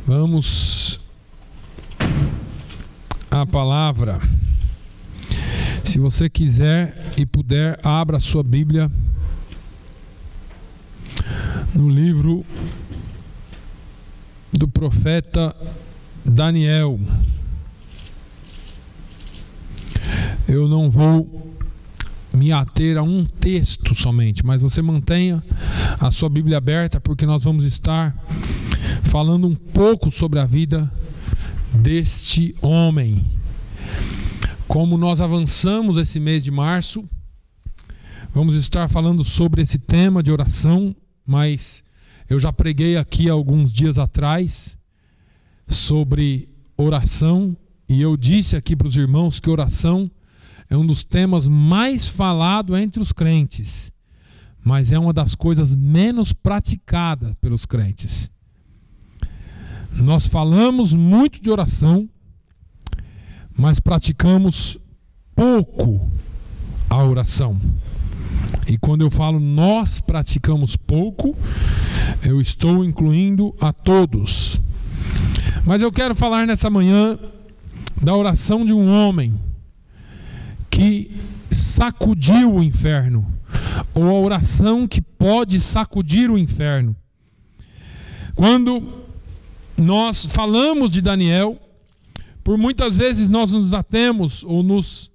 Vamos à palavra. Se você quiser e puder, abra a sua Bíblia no livro do profeta Daniel. Eu não vou me ater a um texto somente, mas você mantenha a sua Bíblia aberta, porque nós vamos estar falando um pouco sobre a vida deste homem. Como nós avançamos esse mês de março, vamos estar falando sobre esse tema de oração, mas eu já preguei aqui alguns dias atrás sobre oração, e eu disse aqui para os irmãos que oração é um dos temas mais falados entre os crentes, mas é uma das coisas menos praticadas pelos crentes. Nós falamos muito de oração, mas praticamos pouco a oração. E quando eu falo nós praticamos pouco, eu estou incluindo a todos. Mas eu quero falar nessa manhã da oração de um homem que sacudiu o inferno, ou a oração que pode sacudir o inferno. Quando nós falamos de Daniel, por muitas vezes nós nos atemos ou nos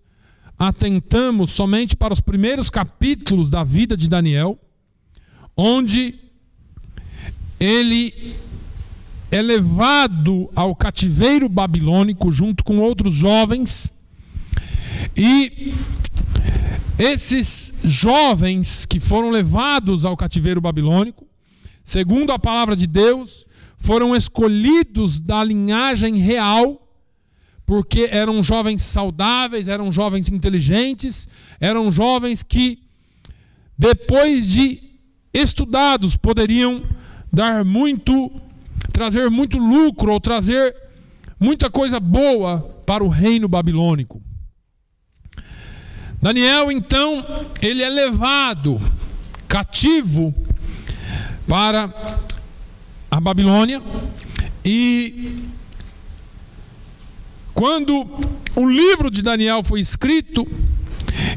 atentamos somente para os primeiros capítulos da vida de Daniel, onde ele é levado ao cativeiro babilônico junto com outros jovens, e esses jovens que foram levados ao cativeiro babilônico, segundo a palavra de Deus, foram escolhidos da linhagem real, porque eram jovens saudáveis, eram jovens inteligentes, eram jovens que, depois de estudados, poderiam trazer muito lucro ou trazer muita coisa boa para o reino babilônico. Daniel, então, ele é levado cativo para a Babilônia, e quando o livro de Daniel foi escrito,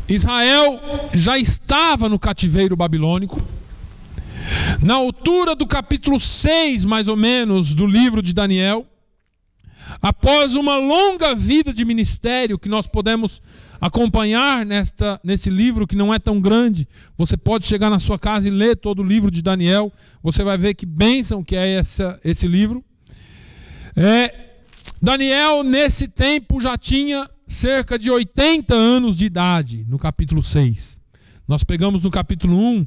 Israel já estava no cativeiro babilônico. Na altura do capítulo 6, mais ou menos, do livro de Daniel, após uma longa vida de ministério que nós podemos acompanhar nesse livro, que não é tão grande, você pode chegar na sua casa e ler todo o livro de Daniel, você vai ver que bênção que é esse livro. Daniel, nesse tempo, já tinha cerca de 80 anos de idade, no capítulo 6. Nós pegamos no capítulo 1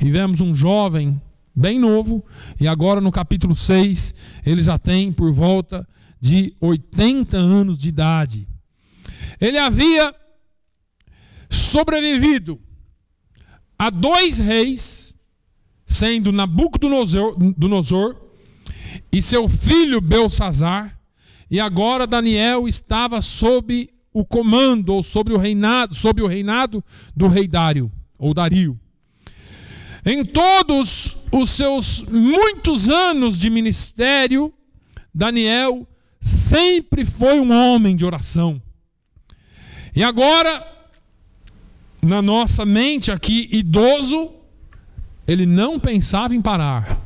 e vemos um jovem bem novo, e agora no capítulo 6 ele já tem por volta de 80 anos de idade. Ele havia sobrevivido a 2 reis, sendo Nabucodonosor e seu filho Belsazar, e agora Daniel estava sob o comando, ou sob o reinado do rei Dário, ou Dario. Em todos os seus muitos anos de ministério, Daniel sempre foi um homem de oração. E agora, na nossa mente aqui, idoso, ele não pensava em parar.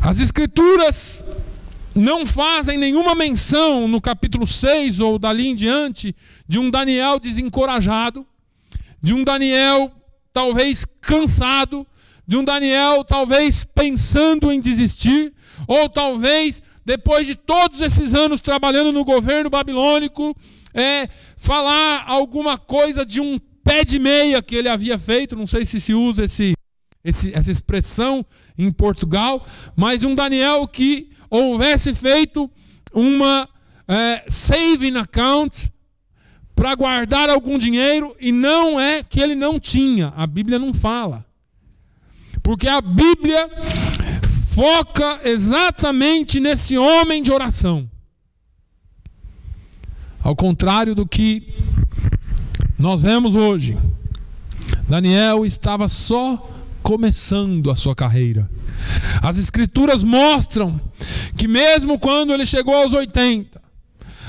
As Escrituras não fazem nenhuma menção no capítulo 6 ou dali em diante de um Daniel desencorajado, de um Daniel talvez cansado, de um Daniel talvez pensando em desistir, ou talvez depois de todos esses anos trabalhando no governo babilônico, falar alguma coisa de um pé de meia que ele havia feito. Não sei se usa essa expressão em Portugal, mas um Daniel que houvesse feito uma saving account para guardar algum dinheiro, e não é que ele não tinha, a Bíblia não fala, porque a Bíblia foca exatamente nesse homem de oração, ao contrário do que nós vemos hoje. Daniel estava só começando a sua carreira. As Escrituras mostram que mesmo quando ele chegou aos 80,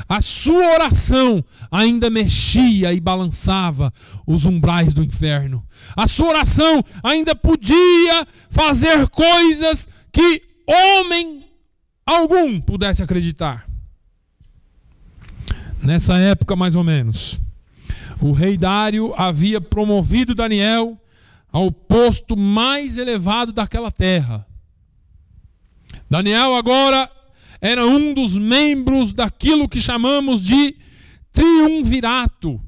a sua oração ainda mexia e balançava os umbrais do inferno. A sua oração ainda podia fazer coisas que homem algum pudesse acreditar. Nessa época, mais ou menos, o rei Dário havia promovido Daniel ao posto mais elevado daquela terra. Daniel agora era um dos membros daquilo que chamamos de triunvirato.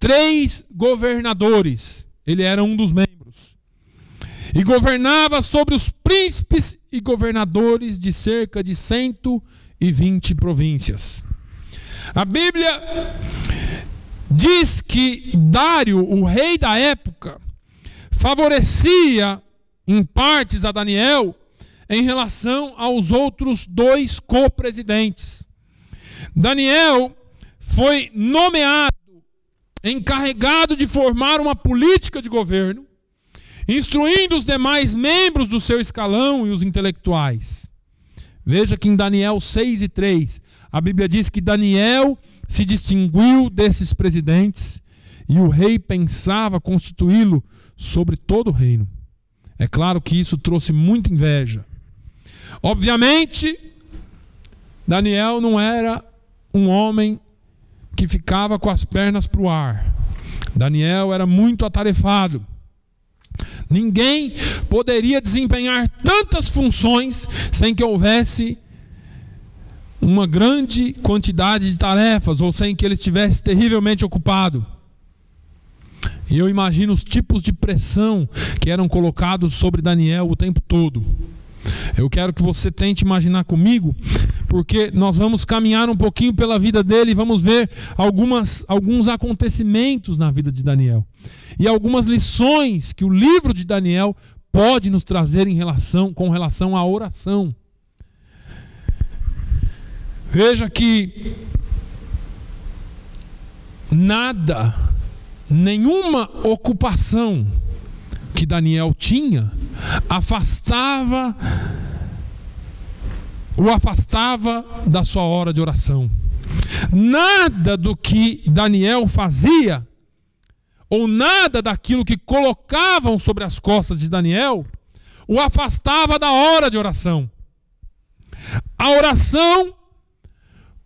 3 governadores. Ele era um dos membros. E governava sobre os príncipes e governadores de cerca de 120 províncias. A Bíblia diz que Dário, o rei da época, favorecia em partes a Daniel em relação aos outros 2 co-presidentes. Daniel foi nomeado, encarregado de formar uma política de governo, instruindo os demais membros do seu escalão e os intelectuais. Veja que em Daniel 6:3, a Bíblia diz que Daniel se distinguiu desses presidentes e o rei pensava constituí-lo sobre todo o reino. É claro que isso trouxe muita inveja. Obviamente, Daniel não era um homem que ficava com as pernas para o ar. Daniel era muito atarefado. Ninguém poderia desempenhar tantas funções sem que houvesse uma grande quantidade de tarefas ou sem que ele estivesse terrivelmente ocupado. E eu imagino os tipos de pressão que eram colocados sobre Daniel o tempo todo. Eu quero que você tente imaginar comigo, porque nós vamos caminhar um pouquinho pela vida dele e vamos ver alguns acontecimentos na vida de Daniel. E algumas lições que o livro de Daniel pode nos trazer com relação à oração. Veja que nenhuma ocupação que Daniel tinha o afastava da sua hora de oração. Nada do que Daniel fazia, ou nada daquilo que colocavam sobre as costas de Daniel, o afastava da hora de oração. A oração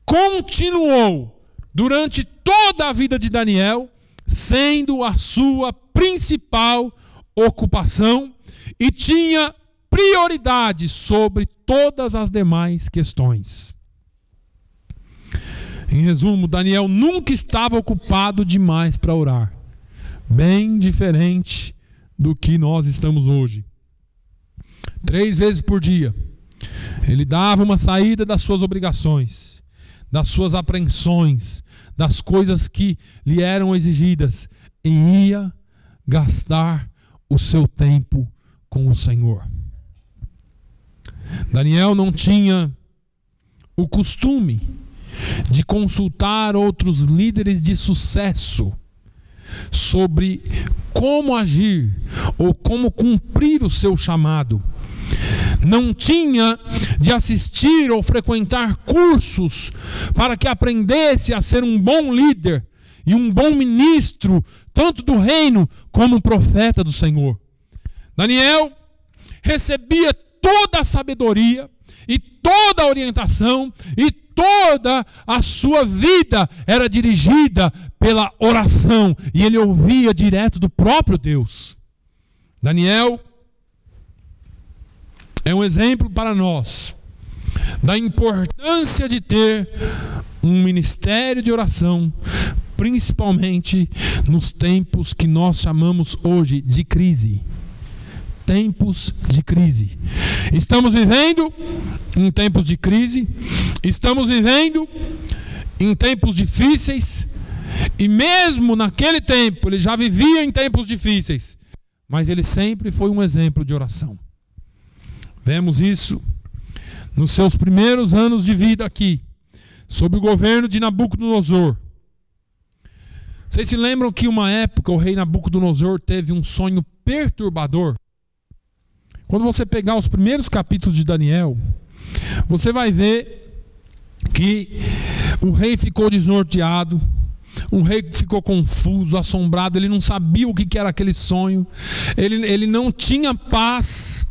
continuou durante toda a vida de Daniel, sendo a sua principal ocupação, e tinha prioridade sobre todas as demais questões. Em resumo, Daniel nunca estava ocupado demais para orar. Bem diferente do que nós estamos hoje. 3 vezes por dia, ele dava uma saída das suas obrigações, das suas apreensões, das coisas que lhe eram exigidas, e ia gastar o seu tempo com o Senhor. Daniel não tinha o costume de consultar outros líderes de sucesso sobre como agir ou como cumprir o seu chamado. Não tinha de assistir ou frequentar cursos para que aprendesse a ser um bom líder e um bom ministro, tanto do reino como profeta do Senhor. Daniel recebia toda a sabedoria e toda a orientação, e toda a sua vida era dirigida pela oração, e ele ouvia direto do próprio Deus. Daniel é um exemplo para nós da importância de ter um ministério de oração, principalmente nos tempos que nós chamamos hoje de crise. Tempos de crise. Estamos vivendo em tempos de crise, estamos vivendo em tempos difíceis, e mesmo naquele tempo ele já vivia em tempos difíceis, mas ele sempre foi um exemplo de oração. Vemos isso nos seus primeiros anos de vida aqui, sob o governo de Nabucodonosor. Vocês se lembram que uma época o rei Nabucodonosor teve um sonho perturbador? quando você pegar os primeiros capítulos de Daniel, você vai ver que o rei ficou desnorteado, o rei ficou confuso, assombrado, ele não sabia o que era aquele sonho, ele não tinha paz,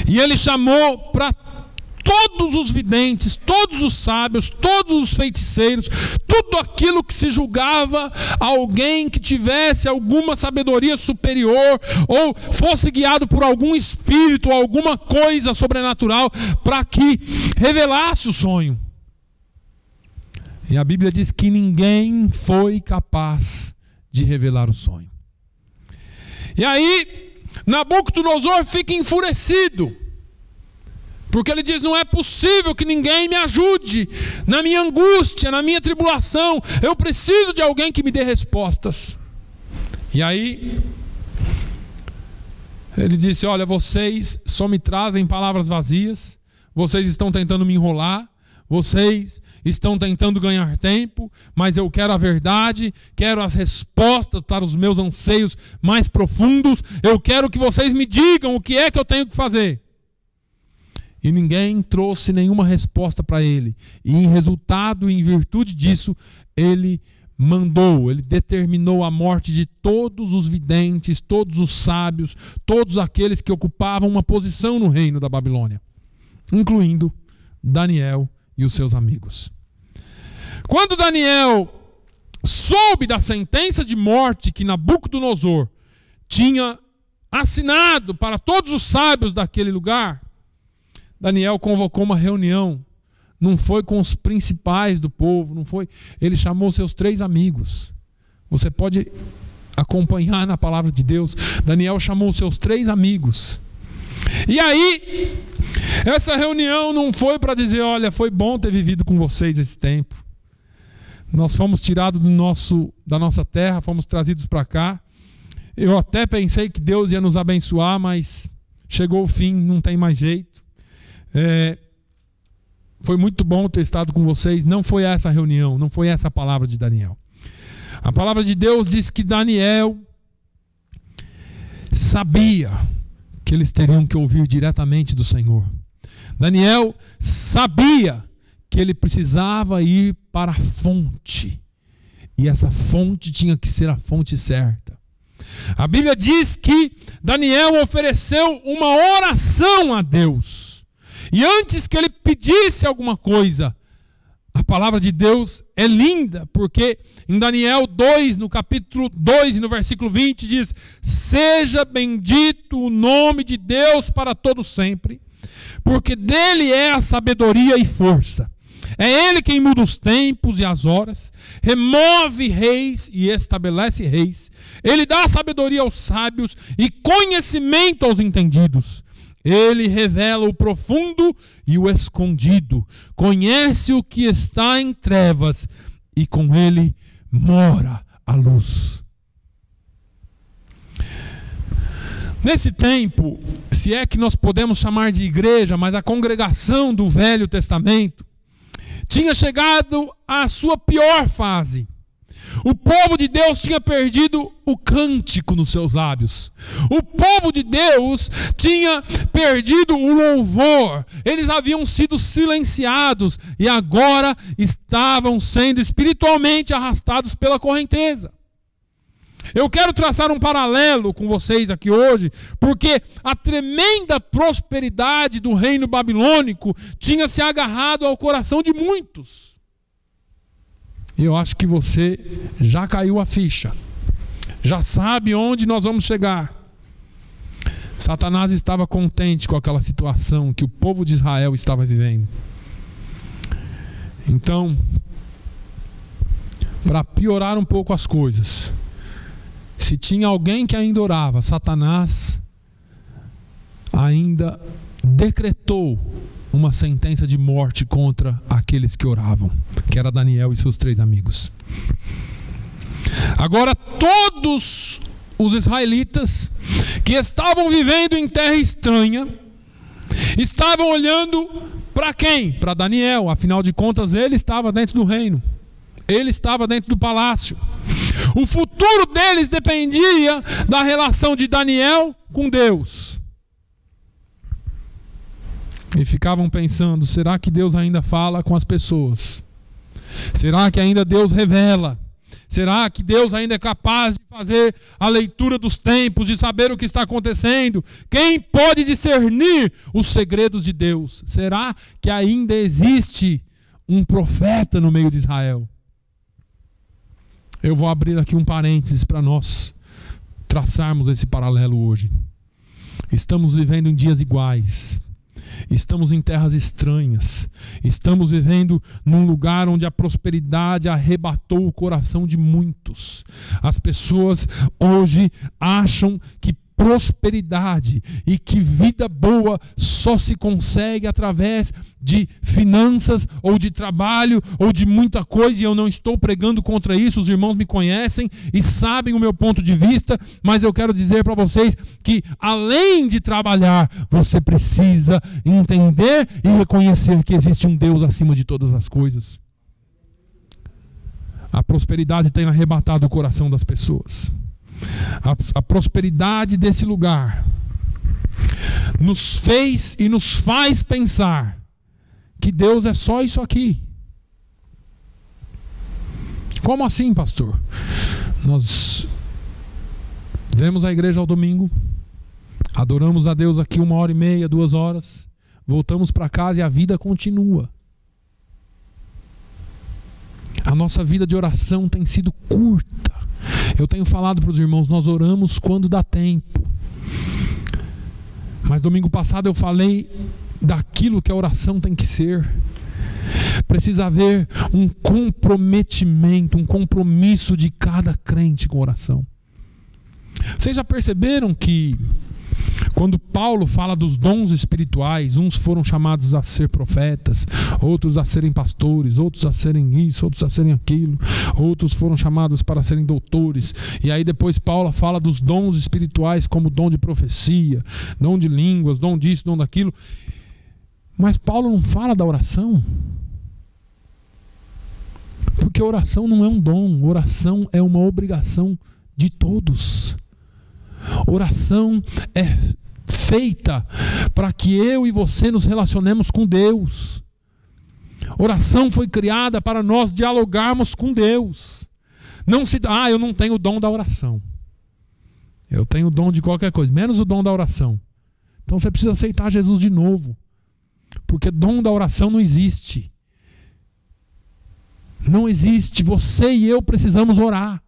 e ele chamou para todos os videntes, todos os sábios, todos os feiticeiros, tudo aquilo que se julgava alguém que tivesse alguma sabedoria superior, ou fosse guiado por algum espírito, ou alguma coisa sobrenatural, para que revelasse o sonho. E a Bíblia diz que ninguém foi capaz de revelar o sonho. E aí, Nabucodonosor fica enfurecido, porque ele diz: não é possível que ninguém me ajude na minha angústia, na minha tribulação. Eu preciso de alguém que me dê respostas. E aí, ele disse: olha, vocês só me trazem palavras vazias, vocês estão tentando me enrolar, vocês estão tentando ganhar tempo, mas eu quero a verdade, quero as respostas para os meus anseios mais profundos. Eu quero que vocês me digam o que é que eu tenho que fazer. E ninguém trouxe nenhuma resposta para ele. E em resultado, em virtude disso, ele determinou a morte de todos os videntes, todos os sábios, todos aqueles que ocupavam uma posição no reino da Babilônia, incluindo Daniel e os seus amigos. Quando Daniel soube da sentença de morte que Nabucodonosor tinha assinado para todos os sábios daquele lugar, Daniel convocou uma reunião. Não foi com os principais do povo, não foi. Ele chamou seus 3 amigos. Você pode acompanhar na palavra de Deus. Daniel chamou seus 3 amigos. E aí, essa reunião não foi para dizer: olha, foi bom ter vivido com vocês esse tempo. Nós fomos tirados da nossa terra, fomos trazidos para cá. Eu até pensei que Deus ia nos abençoar, mas chegou o fim, não tem mais jeito. Foi muito bom ter estado com vocês. Não foi essa a reunião, não foi essa a palavra de Daniel. A palavra de Deus diz que Daniel sabia que eles teriam que ouvir diretamente do Senhor. Daniel sabia que ele precisava ir para a fonte, e essa fonte tinha que ser a fonte certa. A Bíblia diz que Daniel ofereceu uma oração a Deus, e antes que ele pedisse alguma coisa, a palavra de Deus é linda, porque em Daniel 2, no capítulo 2 e no versículo 20 diz: seja bendito o nome de Deus para todo sempre, porque dele é a sabedoria e força. É ele quem muda os tempos e as horas, remove reis e estabelece reis. Ele dá sabedoria aos sábios e conhecimento aos entendidos. Ele revela o profundo e o escondido. Conhece o que está em trevas e com ele mora a luz. Nesse tempo, se é que nós podemos chamar de igreja, mas a congregação do Velho Testamento tinha chegado à sua pior fase. O povo de Deus tinha perdido o cântico nos seus lábios. O povo de Deus tinha perdido o louvor. Eles haviam sido silenciados e agora estavam sendo espiritualmente arrastados pela correnteza. Eu quero traçar um paralelo com vocês aqui hoje, porque a tremenda prosperidade do reino babilônico tinha se agarrado ao coração de muitos. E eu acho que você já caiu a ficha, já sabe onde nós vamos chegar. Satanás estava contente com aquela situação que o povo de Israel estava vivendo. Então, para piorar um pouco as coisas, se tinha alguém que ainda orava, Satanás ainda decretou uma sentença de morte contra aqueles que oravam, que era Daniel e seus 3 amigos. Agora todos os israelitas que estavam vivendo em terra estranha estavam olhando para quem? Para Daniel. Afinal de contas, ele estava dentro do reino, ele estava dentro do palácio. O futuro deles dependia da relação de Daniel com Deus. E ficavam pensando: será que Deus ainda fala com as pessoas? Será que ainda Deus revela? Será que Deus ainda é capaz de fazer a leitura dos tempos, de saber o que está acontecendo? Quem pode discernir os segredos de Deus? Será que ainda existe um profeta no meio de Israel? Eu vou abrir aqui um parênteses para nós traçarmos esse paralelo hoje. Estamos vivendo em dias iguais. Estamos em terras estranhas. Estamos vivendo num lugar onde a prosperidade arrebatou o coração de muitos. As pessoas hoje acham que prosperidade e que vida boa só se consegue através de finanças ou de trabalho ou de muita coisa, e eu não estou pregando contra isso. Os irmãos me conhecem e sabem o meu ponto de vista, mas eu quero dizer para vocês que além de trabalhar, você precisa entender e reconhecer que existe um Deus acima de todas as coisas. A prosperidade tem arrebatado o coração das pessoas. A prosperidade desse lugar nos fez e nos faz pensar que Deus é só isso aqui. Como assim, pastor? Nós vemos a igreja ao domingo, adoramos a Deus aqui 1h30, 2 horas, voltamos para casa e a vida continua. A nossa vida de oração tem sido curta. Eu tenho falado para os irmãos, nós oramos quando dá tempo. Mas domingo passado eu falei daquilo que a oração tem que ser. Precisa haver um comprometimento, um compromisso de cada crente com a oração. Vocês já perceberam que quando Paulo fala dos dons espirituais, uns foram chamados a ser profetas, outros a serem pastores, outros a serem isso, outros a serem aquilo, outros foram chamados para serem doutores. E aí depois Paulo fala dos dons espirituais como dom de profecia, dom de línguas, dom disso, dom daquilo. Mas Paulo não fala da oração. Porque a oração não é um dom, oração é uma obrigação de todos. Oração é feita para que eu e você nos relacionemos com Deus. Oração foi criada para nós dialogarmos com Deus. Não se, eu não tenho o dom da oração. Eu tenho o dom de qualquer coisa, menos o dom da oração. Então você precisa aceitar Jesus de novo. Porque dom da oração não existe. Não existe. Você e eu precisamos orar.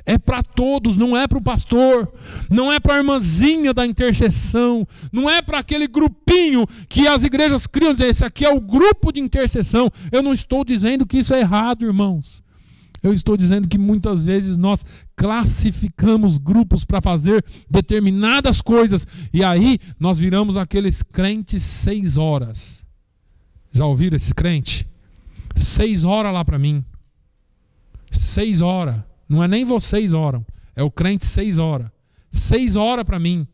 É para todos, não é para o pastor, não é para a irmãzinha da intercessão, não é para aquele grupinho que as igrejas criam, dizer, esse aqui é o grupo de intercessão. Eu não estou dizendo que isso é errado, irmãos. Eu estou dizendo que muitas vezes nós classificamos grupos para fazer determinadas coisas, e aí nós viramos aqueles crentes 6 horas. Já ouviram esses crentes? 6 horas lá para mim. 6 horas. Não é nem vocês oram, é o crente 6 horas. 6 horas para mim.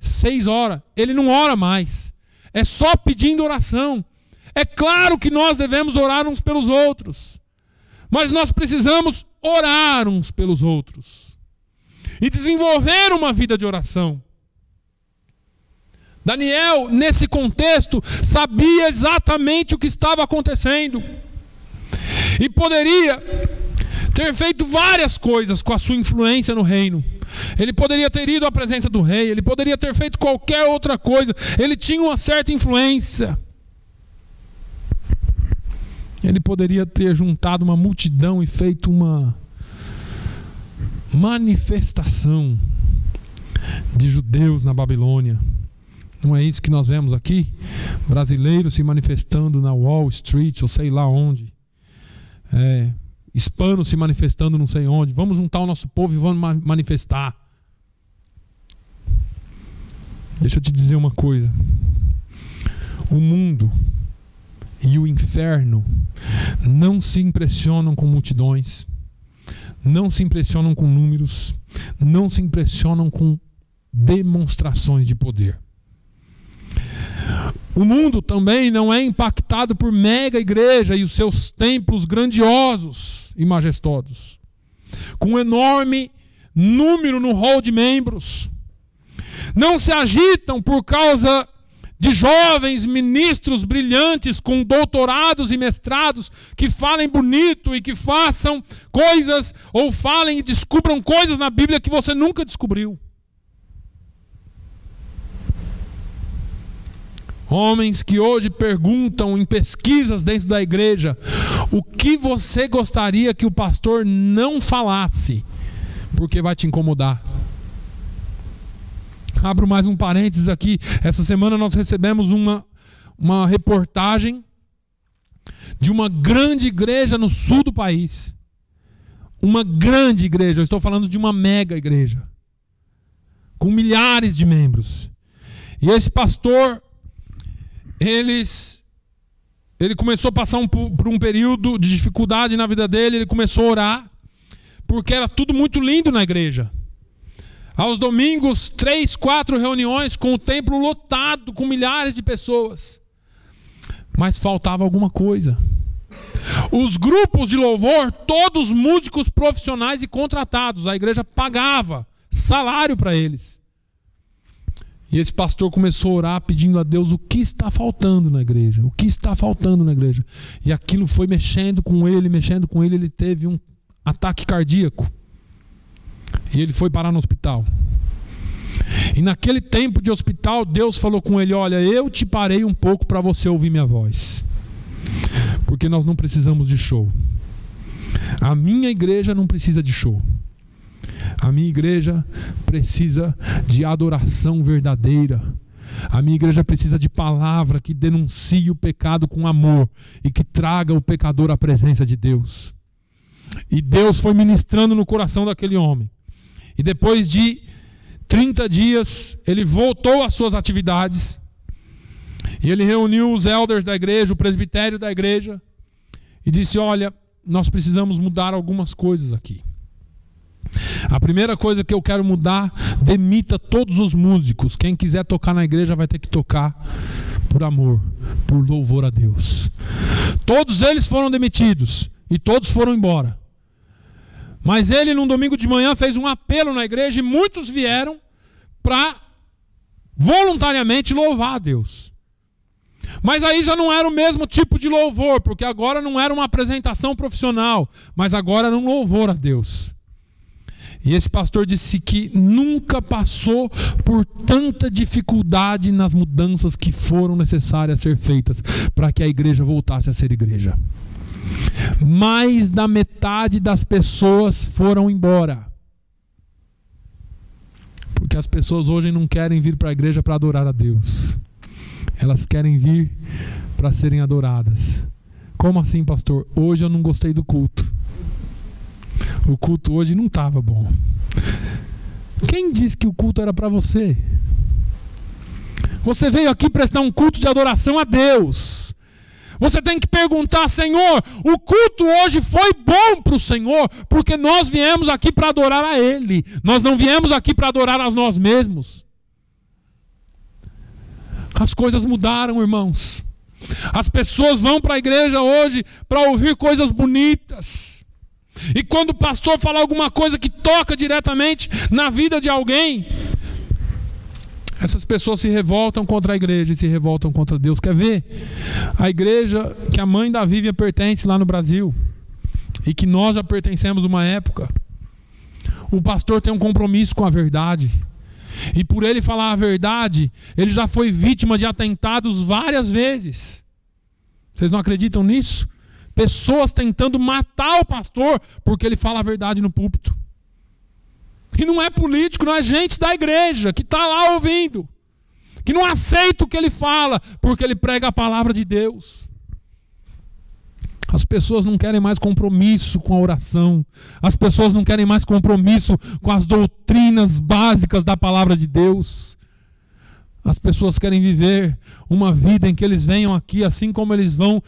6 horas. Ele não ora mais. É só pedindo oração. É claro que nós devemos orar uns pelos outros. Mas nós precisamos orar uns pelos outros. E desenvolver uma vida de oração. Daniel, nesse contexto, sabia exatamente o que estava acontecendo. E poderia ter feito várias coisas com a sua influência no reino. Ele poderia ter ido à presença do rei, ele poderia ter feito qualquer outra coisa. Ele tinha uma certa influência. Ele poderia ter juntado uma multidão e feito uma manifestação de judeus na Babilônia. Não é isso que nós vemos aqui? Brasileiros se manifestando na Wall Street, ou sei lá onde. Hispanos se manifestando não sei onde. Vamos juntar o nosso povo e vamos manifestar. Deixa eu te dizer uma coisa. O mundo e o inferno não se impressionam com multidões, não se impressionam com números, não se impressionam com demonstrações de poder. O mundo também não é impactado por mega igreja e os seus templos grandiosos e majestosos, com um enorme número no hall de membros. Não se agitam por causa de jovens ministros brilhantes com doutorados e mestrados que falem bonito e que façam coisas ou falem e descubram coisas na Bíblia que você nunca descobriu. Homens que hoje perguntam em pesquisas dentro da igreja o que você gostaria que o pastor não falasse, porque vai te incomodar. Abro mais um parênteses aqui. Essa semana nós recebemos uma reportagem de uma grande igreja no sul do país. Uma grande igreja, eu estou falando de uma mega igreja, com milhares de membros. E esse pastor, ele começou a passar por um período de dificuldade na vida dele. Ele começou a orar, porque era tudo muito lindo na igreja. Aos domingos, 3, 4 reuniões com o templo lotado, com milhares de pessoas. Mas faltava alguma coisa. Os grupos de louvor, todos músicos profissionais e contratados. A igreja pagava salário para eles. E esse pastor começou a orar pedindo a Deus o que está faltando na igreja. O que está faltando na igreja. E aquilo foi mexendo com ele. Ele teve um ataque cardíaco. E ele foi parar no hospital. E naquele tempo de hospital, Deus falou com ele: olha, eu te parei um pouco para você ouvir minha voz. Porque nós não precisamos de show. A minha igreja não precisa de show. A minha igreja precisa de adoração verdadeira. A minha igreja precisa de palavra que denuncie o pecado com amor e que traga o pecador à presença de Deus. E Deus foi ministrando no coração daquele homem. E depois de 30 dias, ele voltou às suas atividades. E ele reuniu os elders da igreja, o presbitério da igreja, e disse: olha, nós precisamos mudar algumas coisas aqui. A primeira coisa que eu quero mudar: demita todos os músicos. Quem quiser tocar na igreja vai ter que tocar por amor, por louvor a Deus. Todos eles foram demitidos e todos foram embora. Mas ele, num domingo de manhã, fez um apelo na igreja e muitos vieram para voluntariamente louvar a Deus. Mas aí já não era o mesmo tipo de louvor, porque agora não era uma apresentação profissional, mas agora era um louvor a Deus. E esse pastor disse que nunca passou por tanta dificuldade nas mudanças que foram necessárias ser feitas para que a igreja voltasse a ser igreja. Mais da metade das pessoas foram embora. Porque as pessoas hoje não querem vir para a igreja para adorar a Deus. Elas querem vir para serem adoradas. Como assim, pastor? Hoje eu não gostei do culto. O culto hoje não estava bom. Quem disse que o culto era para você? Você veio aqui prestar um culto de adoração a Deus. Você tem que perguntar: Senhor, o culto hoje foi bom para o Senhor, porque nós viemos aqui para adorar a Ele. Nós não viemos aqui para adorar a nós mesmos. As coisas mudaram, irmãos. As pessoas vão para a igreja hoje para ouvir coisas bonitas. E quando o pastor fala alguma coisa que toca diretamente na vida de alguém, essas pessoas se revoltam contra a igreja e se revoltam contra Deus. Quer ver? A igreja que a mãe da Vivian pertence lá no Brasil, e que nós já pertencemos uma época, o pastor tem um compromisso com a verdade. E por ele falar a verdade, ele já foi vítima de atentados várias vezes. Vocês não acreditam nisso? Pessoas tentando matar o pastor porque ele fala a verdade no púlpito. E não é político, não é gente da igreja que está lá ouvindo, que não aceita o que ele fala porque ele prega a palavra de Deus. As pessoas não querem mais compromisso com a oração. As pessoas não querem mais compromisso com as doutrinas básicas da palavra de Deus. As pessoas querem viver uma vida em que eles venham aqui, assim como eles vão,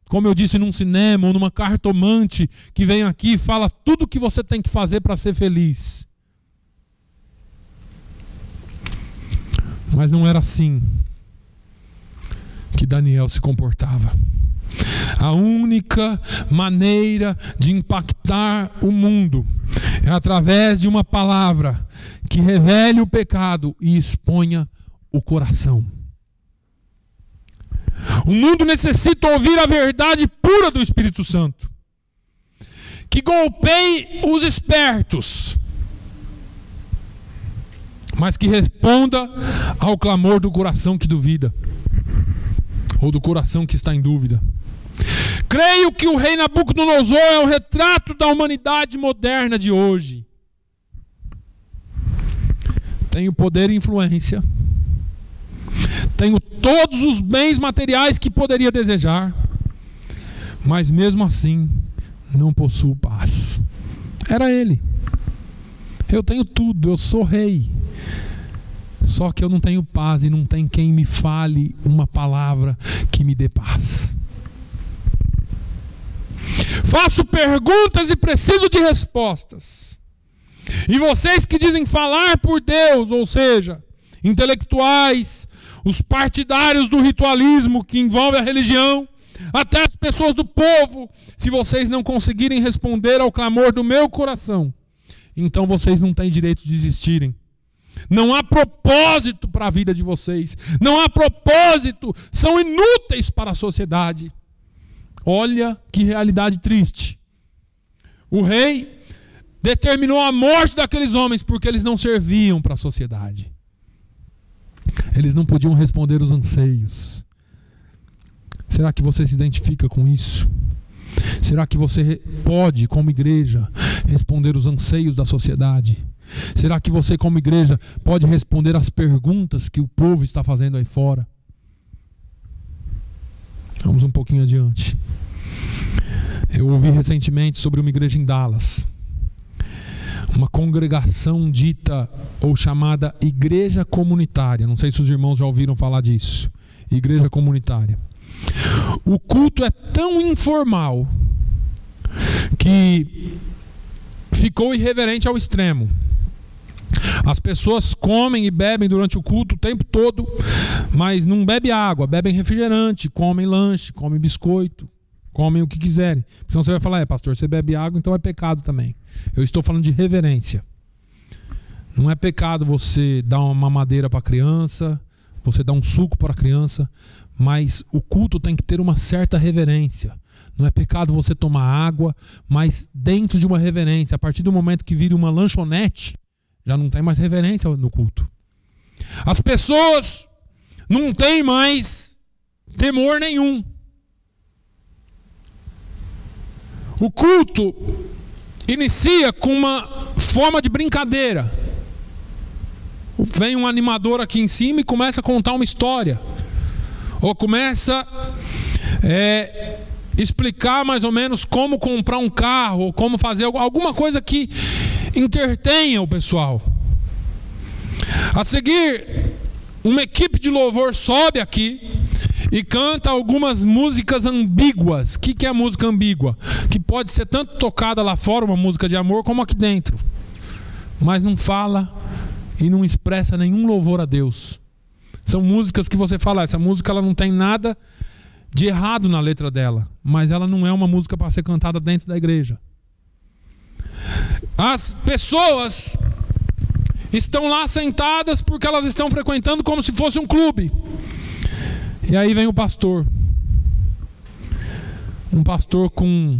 como eu disse, num cinema ou numa cartomante, que vem aqui e fala tudo o que você tem que fazer para ser feliz. Mas não era assim que Daniel se comportava. A única maneira de impactar o mundo é através de uma palavra que revele o pecado e exponha o coração. O mundo necessita ouvir a verdade pura do Espírito Santo, que golpeie os espertos, mas que responda ao clamor do coração que duvida, ou do coração que está em dúvida. Creio que o rei Nabucodonosor é o retrato da humanidade moderna de hoje. Tenho poder e influência, tenho todos os bens materiais que poderia desejar, mas mesmo assim não possuo paz. Era ele. Eu tenho tudo, eu sou rei, só que eu não tenho paz e não tem quem me fale uma palavra que me dê paz. Faço perguntas e preciso de respostas. E vocês que dizem falar por Deus, ou seja, intelectuais, os partidários do ritualismo que envolve a religião, até as pessoas do povo, se vocês não conseguirem responder ao clamor do meu coração, então vocês não têm direito de existirem. Não há propósito para a vida de vocês. Não há propósito. São inúteis para a sociedade. Olha que realidade triste. O rei determinou a morte daqueles homens porque eles não serviam para a sociedade. Eles não podiam responder os anseios. Será que você se identifica com isso? Será que você pode, como igreja, responder os anseios da sociedade? Será que você, como igreja, pode responder às perguntas que o povo está fazendo aí fora? Vamos um pouquinho adiante. Eu ouvi recentemente sobre uma igreja em Dallas, uma congregação dita ou chamada igreja comunitária. Não sei se os irmãos já ouviram falar disso. Igreja comunitária. O culto é tão informal que ficou irreverente ao extremo. As pessoas comem e bebem durante o culto o tempo todo, mas não bebem água, bebem refrigerante, comem lanche, comem biscoito, comem o que quiserem. Senão você vai falar, pastor, você bebe água, então é pecado também. Eu estou falando de reverência. Não é pecado você dar uma mamadeira para a criança, você dar um suco para a criança, mas o culto tem que ter uma certa reverência. Não é pecado você tomar água, mas dentro de uma reverência. A partir do momento que vira uma lanchonete, já não tem mais reverência no culto. As pessoas não têm mais temor nenhum. O culto inicia com uma forma de brincadeira. Vem um animador aqui em cima e começa a contar uma história. Ou começa explicar mais ou menos como comprar um carro, ou como fazer alguma coisa que intertenha o pessoal. A seguir, uma equipe de louvor sobe aqui e canta algumas músicas ambíguas. O que é música ambígua? Que pode ser tanto tocada lá fora, uma música de amor, como aqui dentro, mas não fala e não expressa nenhum louvor a Deus. São músicas que você fala, essa música ela não tem nada de errado na letra dela, mas ela não é uma música para ser cantada dentro da igreja. As pessoas estão lá sentadas porque elas estão frequentando como se fosse um clube. E aí vem o pastor. Um pastor com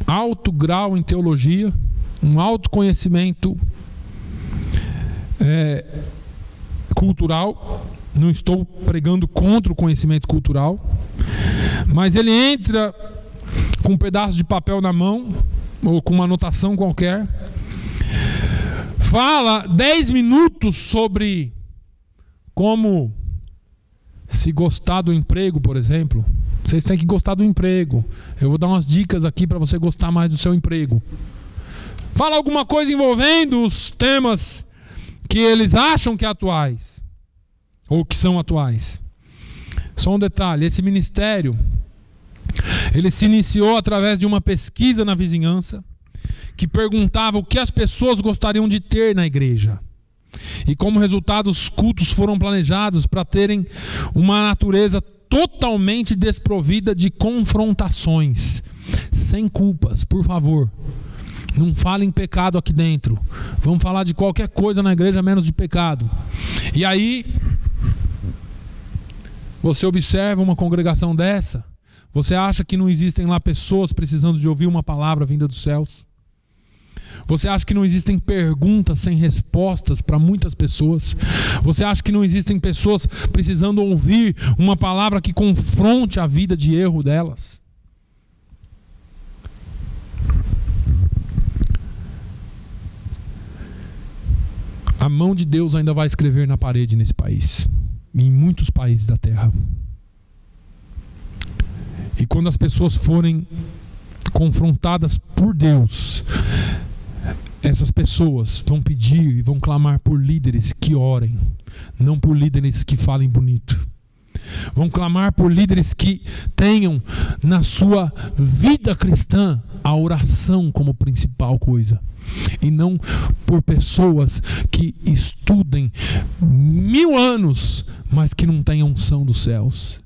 alto grau em teologia, um alto conhecimento cultural. Não estou pregando contra o conhecimento cultural, mas ele entra com um pedaço de papel na mão, ou com uma anotação qualquer, fala 10 minutos sobre como se gostar do emprego, por exemplo. Vocês têm que gostar do emprego. Eu vou dar umas dicas aqui para você gostar mais do seu emprego. Fala alguma coisa envolvendo os temas que eles acham que é atuais, ou que são atuais. Só um detalhe, esse ministério, ele se iniciou através de uma pesquisa na vizinhança, que perguntava o que as pessoas gostariam de ter na igreja. E como resultado, os cultos foram planejados para terem uma natureza totalmente desprovida de confrontações, sem culpas, por favor. Não falem em pecado aqui dentro. Vamos falar de qualquer coisa na igreja, menos de pecado. E aí, Você observa uma congregação dessa? Você acha que não existem lá pessoas precisando de ouvir uma palavra vinda dos céus? Você acha que não existem perguntas sem respostas para muitas pessoas? Você acha que não existem pessoas precisando ouvir uma palavra que confronte a vida de erro delas? A mão de Deus ainda vai escrever na parede nesse país, e em muitos países da terra. E quando as pessoas forem confrontadas por Deus, essas pessoas vão pedir e vão clamar por líderes que orem, não por líderes que falem bonito. Vão clamar por líderes que tenham na sua vida cristã a oração como principal coisa. E não por pessoas que estudem 1000 anos, mas que não tenham unção dos céus.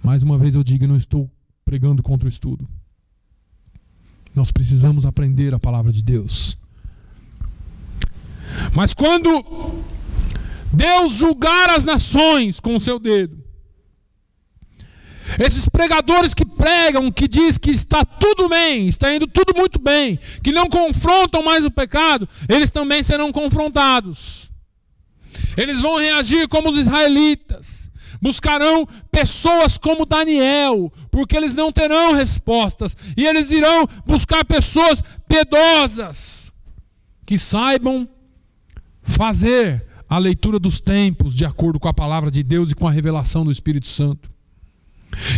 Mais uma vez eu digo, eu não estou pregando contra o estudo. Nós precisamos aprender a palavra de Deus. Mas quando Deus julgar as nações com o seu dedo, esses pregadores que pregam, que diz que está tudo bem, está indo tudo muito bem, que não confrontam mais o pecado, eles também serão confrontados. Eles vão reagir como os israelitas. Buscarão pessoas como Daniel, porque eles não terão respostas. E eles irão buscar pessoas piedosas, que saibam fazer a leitura dos tempos de acordo com a palavra de Deus e com a revelação do Espírito Santo.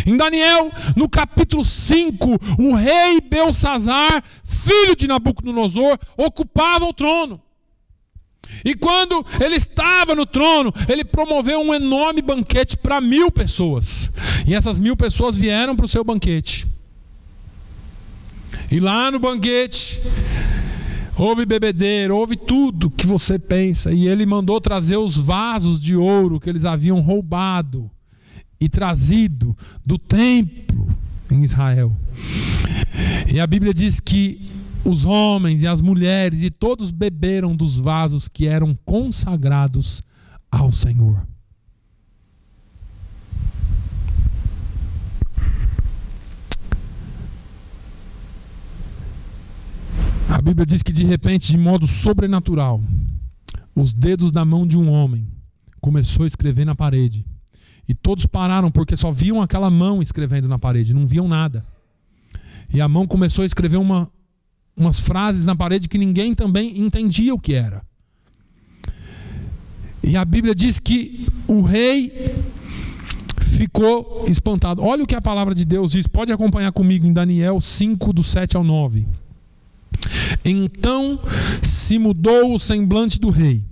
Em Daniel, no capítulo 5, o rei Belsazar, filho de Nabucodonosor, ocupava o trono. E quando ele estava no trono, ele promoveu um enorme banquete para 1000 pessoas. E essas 1000 pessoas vieram para o seu banquete. E lá no banquete, houve bebedeira, houve tudo que você pensa. E ele mandou trazer os vasos de ouro que eles haviam roubado e trazido do templo em Israel. E a Bíblia diz que os homens e as mulheres e todos beberam dos vasos que eram consagrados ao Senhor. A Bíblia diz que de repente, de modo sobrenatural, os dedos da mão de um homem começou a escrever na parede. E todos pararam porque só viam aquela mão escrevendo na parede, não viam nada. E a mão começou a escrever umas frases na parede que ninguém também entendia o que era. E a Bíblia diz que o rei ficou espantado. Olha o que a palavra de Deus diz. Pode acompanhar comigo em Daniel 5, do 7 ao 9. Então se mudou o semblante do rei,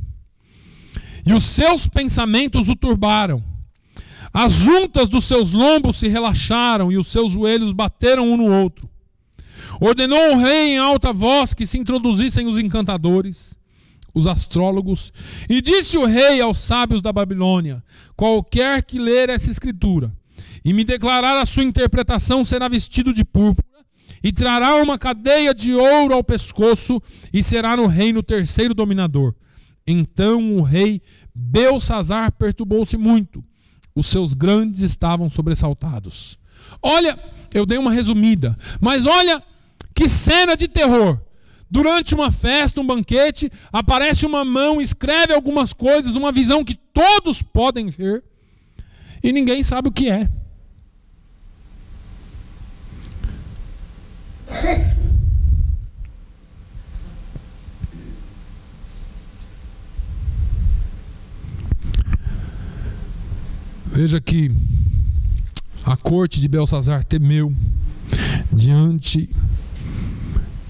e os seus pensamentos o turbaram. As juntas dos seus lombos se relaxaram, e os seus joelhos bateram um no outro. Ordenou o rei em alta voz que se introduzissem os encantadores, os astrólogos, e disse o rei aos sábios da Babilônia: qualquer que ler essa escritura e me declarar a sua interpretação será vestido de púrpura e trará uma cadeia de ouro ao pescoço e será no reino terceiro dominador. Então o rei Belsazar perturbou-se muito. Os seus grandes estavam sobressaltados. Olha, eu dei uma resumida, mas olha que cena de terror. Durante uma festa, um banquete, aparece uma mão, escreve algumas coisas, uma visão que todos podem ver, e ninguém sabe o que é. Veja que a corte de Belsazar temeu diante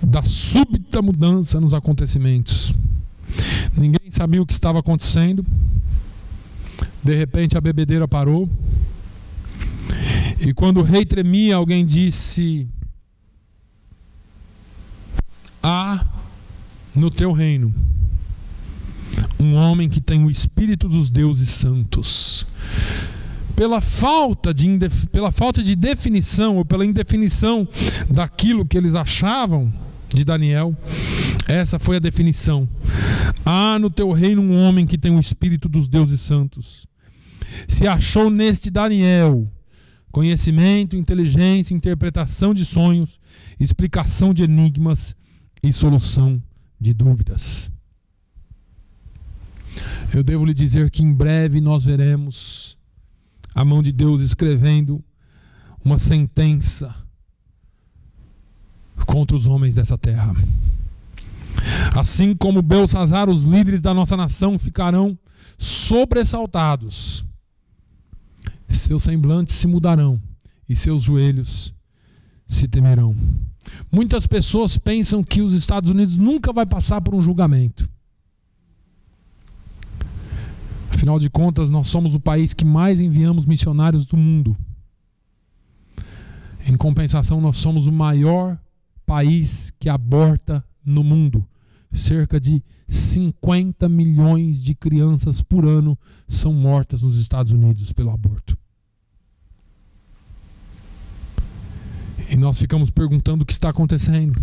da súbita mudança nos acontecimentos. Ninguém sabia o que estava acontecendo. De repente a bebedeira parou. E quando o rei tremia, alguém disse: há no teu reino um homem que tem o espírito dos deuses santos. Pela falta de definição, ou pela indefinição daquilo que eles achavam de Daniel, essa foi a definição. Há no teu reino um homem que tem o espírito dos deuses santos. se achou neste Daniel conhecimento, inteligência, interpretação de sonhos, explicação de enigmas e solução de dúvidas. Eu devo lhe dizer que em breve nós veremos a mão de Deus escrevendo uma sentença contra os homens dessa terra. Assim como Belsassar, os líderes da nossa nação ficarão sobressaltados. Seus semblantes se mudarão e seus joelhos se temerão. Muitas pessoas pensam que os Estados Unidos nunca vai passar por um julgamento. Afinal de contas, nós somos o país que mais enviamos missionários do mundo. Em compensação, nós somos o maior país que aborta no mundo. Cerca de 50 milhões de crianças por ano são mortas nos Estados Unidos pelo aborto. E nós ficamos perguntando o que está acontecendo.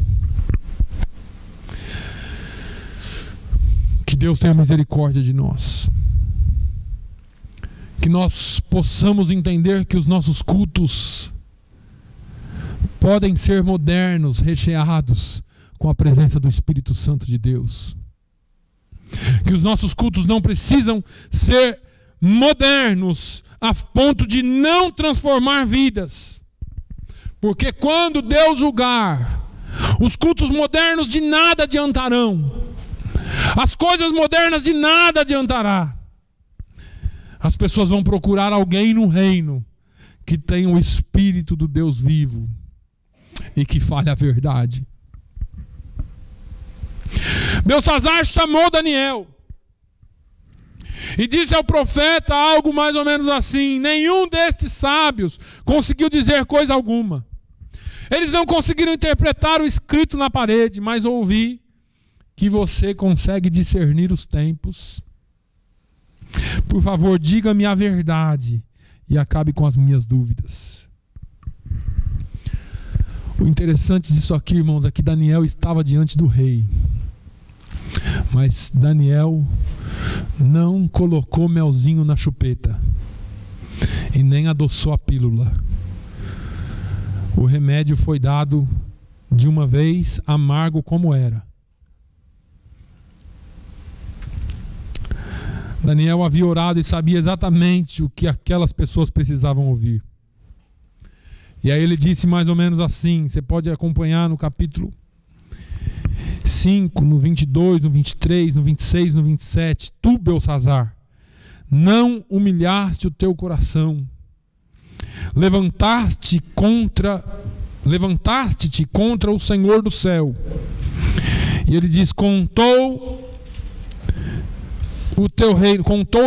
Que Deus tenha misericórdia de nós. Que nós possamos entender que os nossos cultos podem ser modernos, recheados com a presença do Espírito Santo de Deus. Que os nossos cultos não precisam ser modernos a ponto de não transformar vidas. Porque quando Deus julgar, os cultos modernos de nada adiantarão. As coisas modernas de nada adiantará. As pessoas vão procurar alguém no reino que tenha o Espírito do Deus vivo e que fale a verdade. Belsassar chamou Daniel e disse ao profeta algo mais ou menos assim: nenhum destes sábios conseguiu dizer coisa alguma. Eles não conseguiram interpretar o escrito na parede, mas ouvi que você consegue discernir os tempos. Por favor, diga-me a verdade e acabe com as minhas dúvidas. O interessante disso aqui, irmãos, é que Daniel estava diante do rei. Mas Daniel não colocou melzinho na chupeta e nem adoçou a pílula. O remédio foi dado de uma vez, amargo como era. Daniel havia orado e sabia exatamente o que aquelas pessoas precisavam ouvir. E aí ele disse mais ou menos assim, você pode acompanhar no capítulo 5, no 22, no 23, no 26, no 27. Tu, Belsassar, não humilhaste o teu coração. Levantaste-te contra o Senhor do céu. E ele diz: contou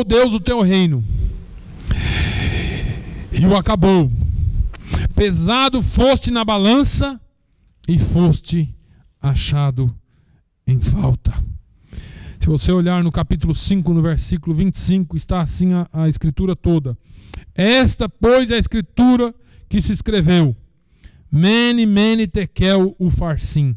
Deus o teu reino e o acabou. Pesado foste na balança e foste achado em falta. Se você olhar no capítulo 5, no versículo 25, está assim a escritura toda. Esta, pois, é a escritura que se escreveu: Mene, Mene, Tekel, Ufarsim.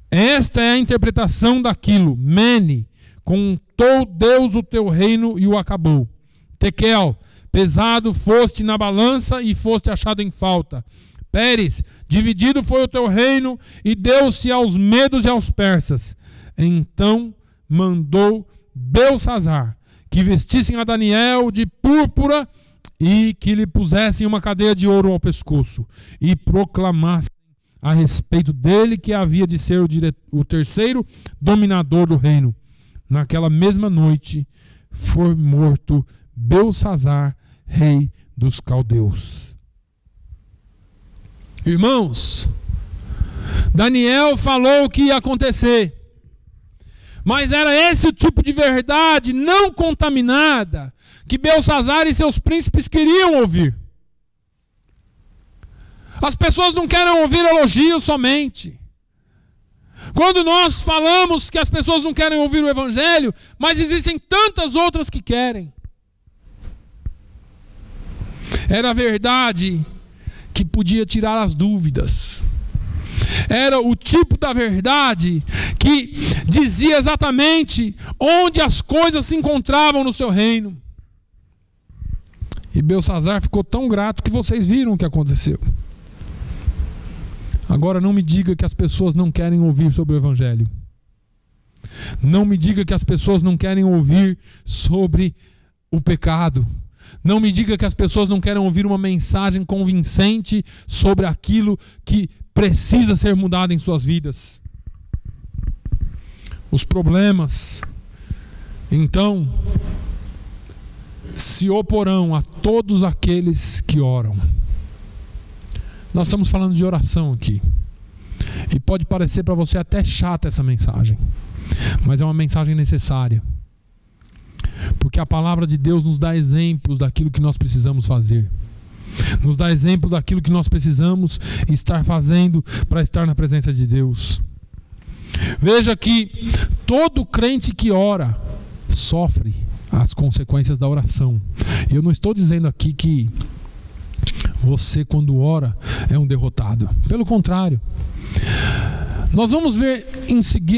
Esta é a interpretação daquilo. Mene, contou Deus o teu reino e o acabou. Tekel, pesado foste na balança e foste achado em falta. Pérez, dividido foi o teu reino e deu-se aos medos e aos persas. Então mandou Belsassar que vestissem a Daniel de púrpura e que lhe pusessem uma cadeia de ouro ao pescoço e proclamassem a respeito dele que havia de ser o terceiro dominador do reino. Naquela mesma noite foi morto Belsassar, rei dos caldeus. Irmãos, Daniel falou o que ia acontecer, mas era esse o tipo de verdade não contaminada que Belsassar e seus príncipes queriam ouvir. As pessoas não querem ouvir elogios somente. Quando nós falamos que as pessoas não querem ouvir o evangelho, mas existem tantas outras que querem. Era a verdade que podia tirar as dúvidas. Era o tipo da verdade que dizia exatamente onde as coisas se encontravam no seu reino. E Belsazar ficou tão grato que vocês viram o que aconteceu. Agora não me diga que as pessoas não querem ouvir sobre o Evangelho. Não me diga que as pessoas não querem ouvir sobre o pecado. Não me diga que as pessoas não querem ouvir uma mensagem convincente sobre aquilo que precisa ser mudado em suas vidas. Os problemas, então, se oporão a todos aqueles que oram. Nós estamos falando de oração aqui. E pode parecer para você até chata essa mensagem, mas é uma mensagem necessária. Porque a palavra de Deus nos dá exemplos daquilo que nós precisamos fazer. Nos dá exemplo daquilo que nós precisamos estar fazendo para estar na presença de Deus. Veja que todo crente que ora sofre as consequências da oração. Eu não estou dizendo aqui que você, quando ora, é um derrotado. Pelo contrário. Nós vamos ver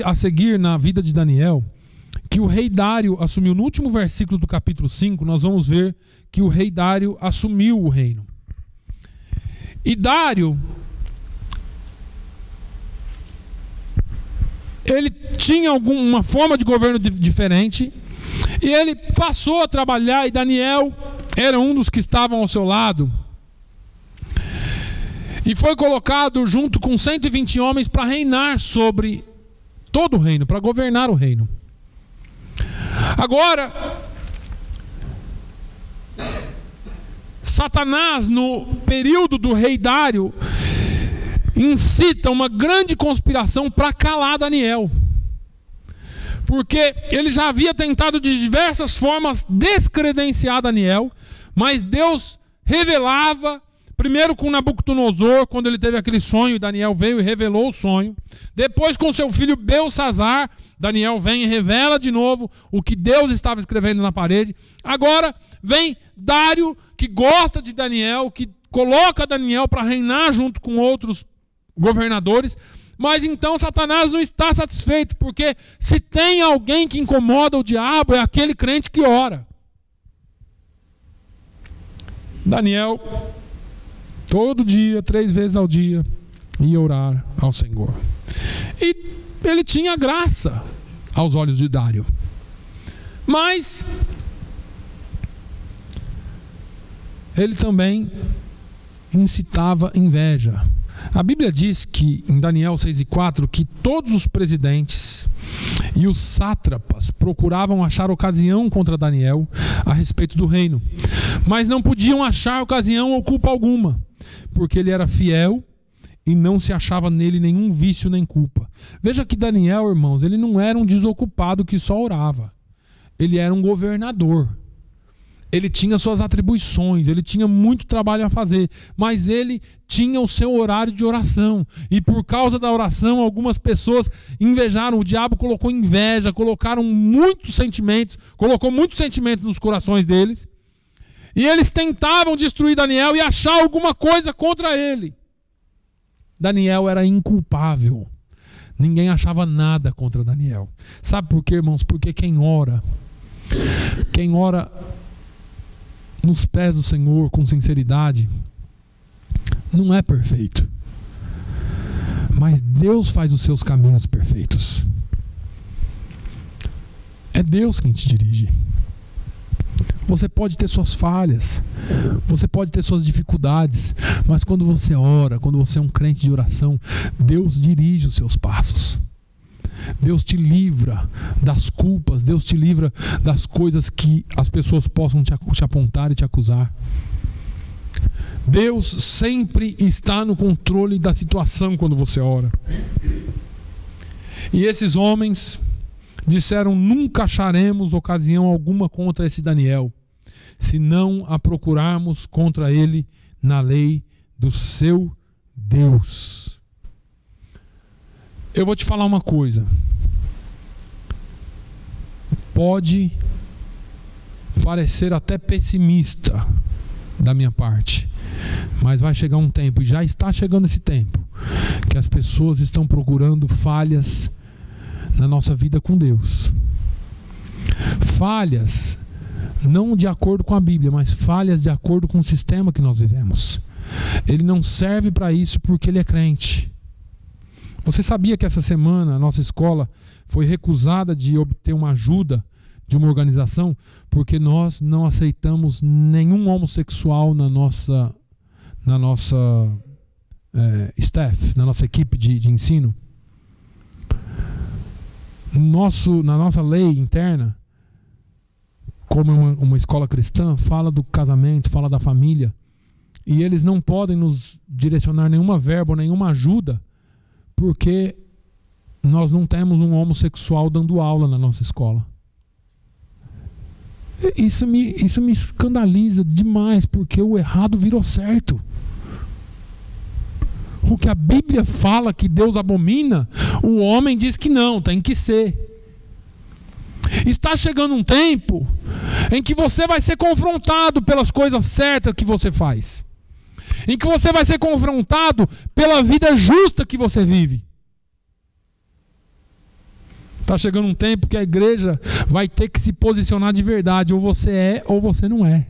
a seguir na vida de Daniel que o rei Dário assumiu. No último versículo do capítulo 5, nós vamos ver que o rei Dário assumiu o reino. E Dário, ele tinha uma forma de governo diferente, e ele passou a trabalhar, e Daniel era um dos que estavam ao seu lado. E foi colocado junto com 120 homens para reinar sobre todo o reino, para governar o reino. Agora, Satanás, no período do rei Dário, incita uma grande conspiração para calar Daniel. Porque ele já havia tentado de diversas formas descredenciar Daniel, mas Deus revelava, primeiro com Nabucodonosor, quando ele teve aquele sonho, Daniel veio e revelou o sonho. Depois com seu filho Belsazar, Daniel vem e revela de novo o que Deus estava escrevendo na parede. Agora vem Dário, que gosta de Daniel, que coloca Daniel para reinar junto com outros governadores. Mas então Satanás não está satisfeito, porque se tem alguém que incomoda o diabo, é aquele crente que ora. Daniel, todo dia, 3 vezes ao dia, ia orar ao Senhor. E ele tinha graça aos olhos de Dário. Mas ele também incitava inveja. A Bíblia diz que, em Daniel 6:4, que todos os presidentes e os sátrapas procuravam achar ocasião contra Daniel a respeito do reino, mas não podiam achar ocasião ou culpa alguma, porque ele era fiel e não se achava nele nenhum vício nem culpa. Veja que Daniel, irmãos, ele não era um desocupado que só orava. Ele era um governador. Ele tinha suas atribuições, ele tinha muito trabalho a fazer, mas ele tinha o seu horário de oração. E por causa da oração, algumas pessoas invejaram. O diabo colocou inveja, colocou muitos sentimentos nos corações deles. E eles tentavam destruir Daniel e achar alguma coisa contra ele. Daniel era inculpável. Ninguém achava nada contra Daniel. Sabe por quê, irmãos? Porque quem ora nos pés do Senhor com sinceridade, não é perfeito. Mas Deus faz os seus caminhos perfeitos. É Deus quem te dirige. Você pode ter suas falhas, você pode ter suas dificuldades, mas quando você ora, quando você é um crente de oração, Deus dirige os seus passos. Deus te livra das culpas, Deus te livra das coisas que as pessoas possam te apontar e te acusar. Deus sempre está no controle da situação quando você ora. E esses homens disseram: nunca acharemos ocasião alguma contra esse Daniel, se não a procurarmos contra ele na lei do seu Deus. Eu vou te falar uma coisa. Pode parecer até pessimista da minha parte, mas vai chegar um tempo, e já está chegando esse tempo, que as pessoas estão procurando falhas na nossa vida com Deus. Falhas não de acordo com a Bíblia, mas falhas de acordo com o sistema que nós vivemos. Ele não serve para isso porque ele é crente. Você sabia que essa semana a nossa escola foi recusada de obter uma ajuda de uma organização porque nós não aceitamos nenhum homossexual na nossa staff, na nossa equipe de ensino? Na nossa lei interna, como uma escola cristã, fala do casamento, fala da família, e eles não podem nos direcionar nenhuma verba, nenhuma ajuda, porque nós não temos um homossexual dando aula na nossa escola. Isso me escandaliza demais, porque o errado virou certo. O que a Bíblia fala que Deus abomina, o homem diz que não, tem que ser. Está chegando um tempo em que você vai ser confrontado pelas coisas certas que você faz, em que você vai ser confrontado pela vida justa que você vive. Está chegando um tempo que a igreja vai ter que se posicionar de verdade, ou você é ou você não é.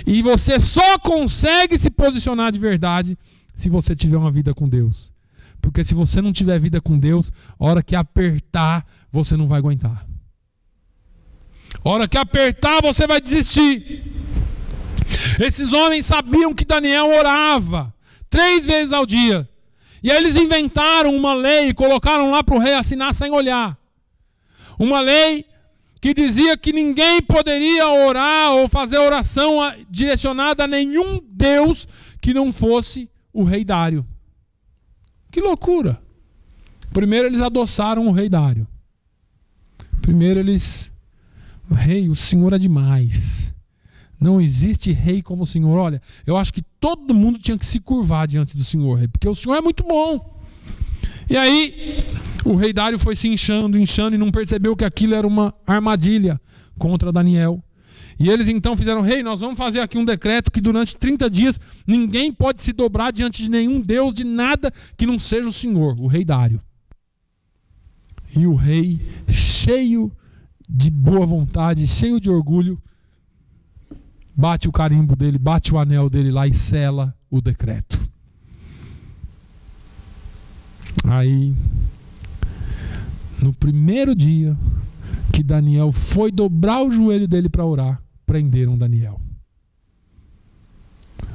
E você só consegue se posicionar de verdade se você tiver uma vida com Deus. Porque se você não tiver vida com Deus, a hora que apertar, você não vai aguentar. A hora que apertar, você vai desistir. Esses homens sabiam que Daniel orava 3 vezes ao dia. E aí eles inventaram uma lei e colocaram lá para o rei assinar sem olhar. Uma lei que dizia que ninguém poderia orar ou fazer oração direcionada a nenhum Deus que não fosse o rei Dário. Que loucura! Primeiro eles adoçaram o rei Dário. Primeiro eles... Rei, o Senhor é demais. Não existe rei como o Senhor. Olha, eu acho que todo mundo tinha que se curvar diante do Senhor, rei, porque o Senhor é muito bom. E aí, o rei Dário foi se inchando e não percebeu que aquilo era uma armadilha contra Daniel. E eles então fizeram: rei, nós vamos fazer aqui um decreto que durante 30 dias ninguém pode se dobrar diante de nenhum Deus, de nada que não seja o Senhor, o rei Dário. E o rei, cheio de boa vontade, cheio de orgulho, bate o carimbo dele, bate o anel dele lá e sela o decreto. Aí, no primeiro dia que Daniel foi dobrar o joelho dele para orar, prenderam Daniel.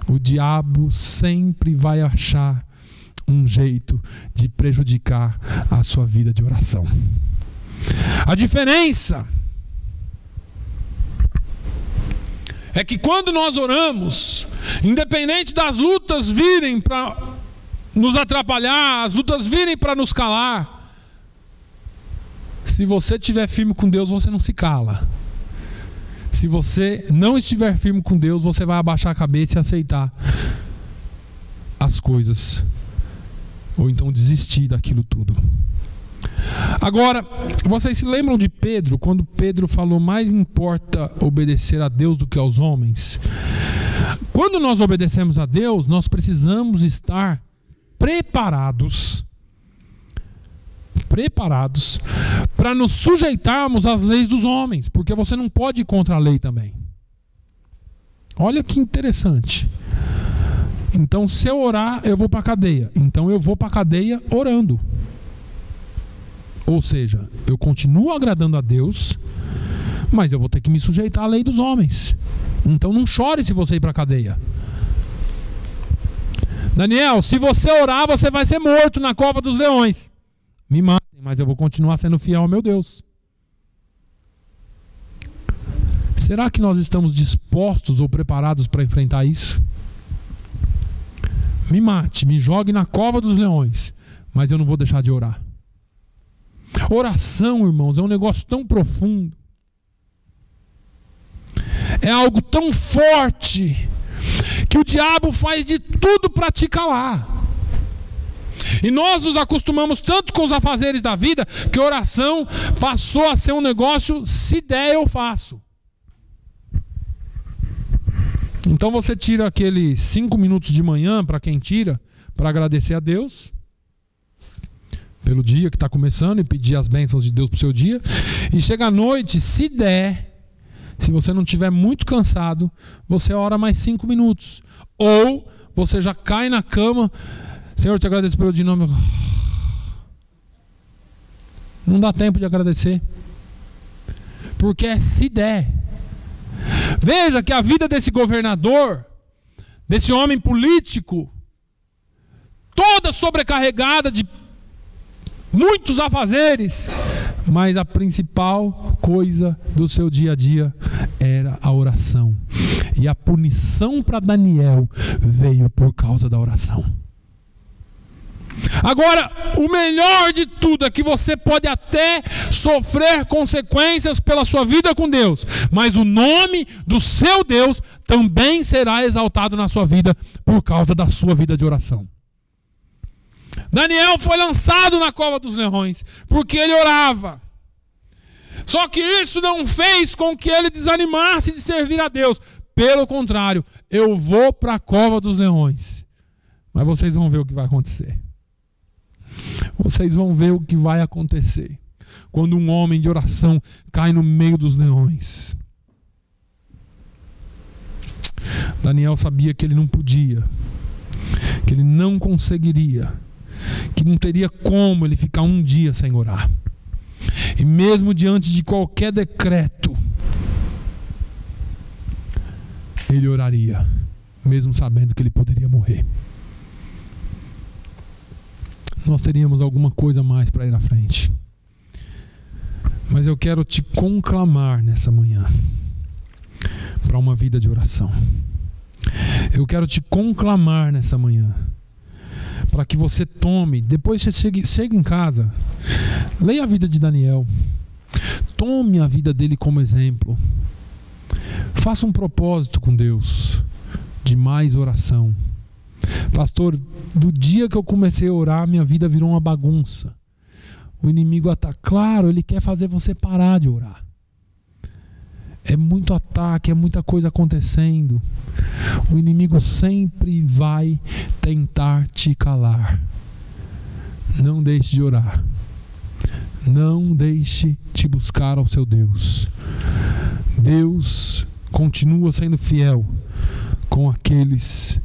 O diabo sempre vai achar um jeito de prejudicar a sua vida de oração. A diferença é que quando nós oramos, independente das lutas virem para nos atrapalhar, as lutas virem para nos calar, se você estiver firme com Deus, você não se cala. Se você não estiver firme com Deus, você vai abaixar a cabeça e aceitar as coisas, ou então desistir daquilo tudo. Agora, vocês se lembram de Pedro, quando Pedro falou: mais importa obedecer a Deus do que aos homens? Quando nós obedecemos a Deus, nós precisamos estar preparados para nos sujeitarmos às leis dos homens, porque você não pode ir contra a lei também. Olha que interessante. Então, se eu orar, eu vou para a cadeia. Então eu vou para a cadeia orando. Ou seja, eu continuo agradando a Deus, mas eu vou ter que me sujeitar à lei dos homens. Então não chore se você ir para a cadeia. Daniel, se você orar, você vai ser morto na cova dos leões. Me matem, mas eu vou continuar sendo fiel ao meu Deus. Será que nós estamos dispostos ou preparados para enfrentar isso? Me mate, me jogue na cova dos leões, mas eu não vou deixar de orar. Oração, irmãos, é um negócio tão profundo. É algo tão forte que o diabo faz de tudo para te calar. E nós nos acostumamos tanto com os afazeres da vida que a oração passou a ser um negócio: se der eu faço. Então você tira aqueles 5 minutos de manhã, para quem tira, para agradecer a Deus pelo dia que está começando e pedir as bênçãos de Deus para o seu dia. E chega à noite, se der, Se você não estiver muito cansado, você ora mais 5 minutos. Ou você já cai na cama. Senhor, eu te agradeço pelo dia. Não dá tempo de agradecer. Porque é se der. Veja que a vida desse governador, desse homem político, toda sobrecarregada de muitos afazeres, mas a principal coisa do seu dia a dia era a oração. E a punição para Daniel veio por causa da oração. Agora, o melhor de tudo é que você pode até sofrer consequências pela sua vida com Deus, mas o nome do seu Deus também será exaltado na sua vida por causa da sua vida de oração. Daniel foi lançado na cova dos leões porque ele orava. Só que isso não fez com que ele desanimasse de servir a Deus. Pelo contrário, eu vou para a cova dos leões. Mas vocês vão ver o que vai acontecer. Vocês vão ver o que vai acontecer quando um homem de oração cai no meio dos leões. Daniel sabia que ele não podia, que ele não conseguiria, que não teria como ele ficar um dia sem orar. E mesmo diante de qualquer decreto, ele oraria, mesmo sabendo que ele poderia morrer. Nós teríamos alguma coisa mais para ir à frente. Mas eu quero te conclamar nessa manhã para uma vida de oração. Eu quero te conclamar nessa manhã para que você tome, depois você chegue em casa, leia a vida de Daniel, tome a vida dele como exemplo, faça um propósito com Deus de mais oração. Pastor, do dia que eu comecei a orar, minha vida virou uma bagunça. O inimigo ataca. Claro, ele quer fazer você parar de orar. É muito ataque, é muita coisa acontecendo. O inimigo sempre vai tentar te calar. Não deixe de orar. Não deixe de buscar ao seu Deus. Deus continua sendo fiel com aqueles